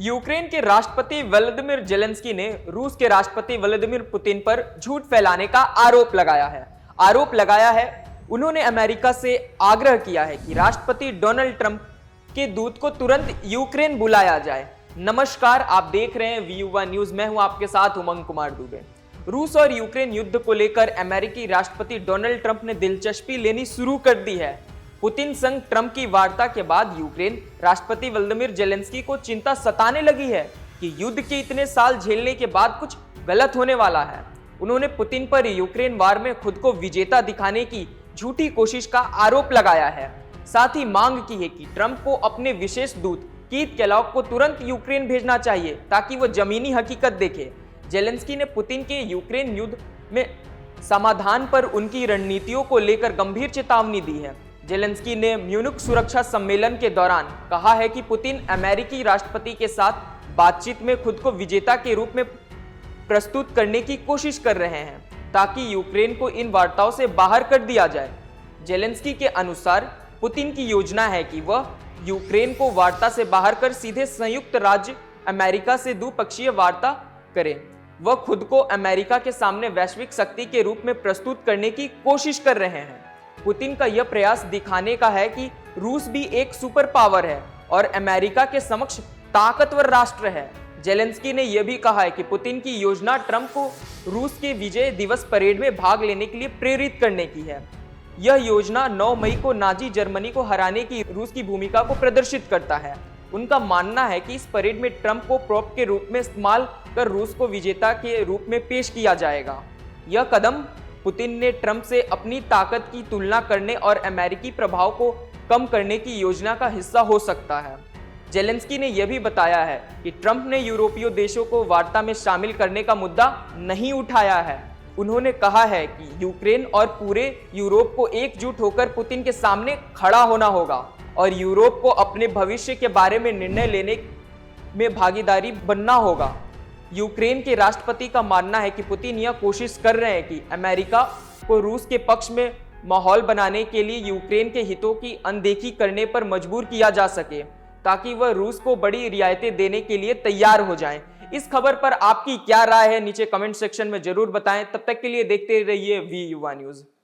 Ukraine के राष्ट्रपति Vladimir Zelensky ने रूस के राष्ट्रपति व्लादिमीर पुतिन पर झूठ फैलाने का आरोप लगाया है। उन्होंने अमेरिका से आग्रह किया है कि राष्ट्रपति डोनाल्ड ट्रंप के दूत को तुरंत यूक्रेन बुलाया जाए। नमस्कार, आप देख रहे हैं वी युवा न्यूज। मैं हूं आपके साथ उमंग कुमार दुबे। रूस और यूक्रेन युद्ध को लेकर अमेरिकी राष्ट्रपति डोनाल्ड ट्रंप ने दिलचस्पी लेनी शुरू कर दी है। पुतिन संग ट्रंप की वार्ता के बाद यूक्रेन राष्ट्रपति व्लादिमीर जेलेंस्की को चिंता सताने लगी है कि युद्ध के इतने साल झेलने के बाद कुछ गलत होने वाला है। उन्होंने पुतिन पर यूक्रेन वार में खुद को विजेता दिखाने की झूठी कोशिश का आरोप लगाया है। साथ ही मांग की है कि ट्रंप को अपने विशेष दूत कीथ केलॉग को तुरंत यूक्रेन भेजना चाहिए ताकि वो जमीनी हकीकत देखे। जेलेंस्की ने पुतिन के यूक्रेन युद्ध में समाधान पर उनकी रणनीतियों को लेकर गंभीर चेतावनी दी है। जेलेंस्की ने म्यूनिख सुरक्षा सम्मेलन के दौरान कहा है कि पुतिन अमेरिकी राष्ट्रपति के साथ बातचीत में खुद को विजेता के रूप में प्रस्तुत करने की कोशिश कर रहे हैं ताकि यूक्रेन को इन वार्ताओं से बाहर कर दिया जाए। जेलेंस्की के अनुसार पुतिन की योजना है कि वह यूक्रेन को वार्ता से बाहर कर सीधे संयुक्त राज्य अमेरिका से द्विपक्षीय वार्ता करे। वह खुद को अमेरिका के सामने वैश्विक शक्ति के रूप में प्रस्तुत करने की कोशिश कर रहे हैं। पुतिन का यह प्रयास दिखाने का है कि रूस भी एक सुपर पावर है और अमेरिका के समक्ष ताकतवर राष्ट्र है। जेलेंस्की ने यह भी कहा है कि पुतिन की योजना ट्रंप को रूस के विजय दिवस परेड में भाग लेने के लिए प्रेरित करने की है। यह योजना 9 मई को नाजी जर्मनी को हराने की रूस की भूमिका को प्रदर्शित करता है। उनका मानना है कि इस परेड में ट्रंप को प्रोप के रूप में इस्तेमाल कर रूस को विजेता के रूप में पेश किया जाएगा। यह कदम पुतिन ने ट्रंप से अपनी ताकत की तुलना करने और अमेरिकी प्रभाव को कम करने की योजना का हिस्सा हो सकता है। जेलेंस्की ने यह भी बताया है कि ट्रंप ने यूरोपीय देशों को वार्ता में शामिल करने का मुद्दा नहीं उठाया है। उन्होंने कहा है कि यूक्रेन और पूरे यूरोप को एकजुट होकर पुतिन के सामने खड़ा होना होगा और यूरोप को अपने भविष्य के बारे में निर्णय लेने में भागीदारी बनना होगा। यूक्रेन के राष्ट्रपति का मानना है कि पुतिन यह कोशिश कर रहे हैं कि अमेरिका को रूस के पक्ष में माहौल बनाने के लिए यूक्रेन के हितों की अनदेखी करने पर मजबूर किया जा सके ताकि वह रूस को बड़ी रियायतें देने के लिए तैयार हो जाएं। इस खबर पर आपकी क्या राय है नीचे कमेंट सेक्शन में जरूर बताएं। तब तक के लिए देखते रहिए वी युवा न्यूज।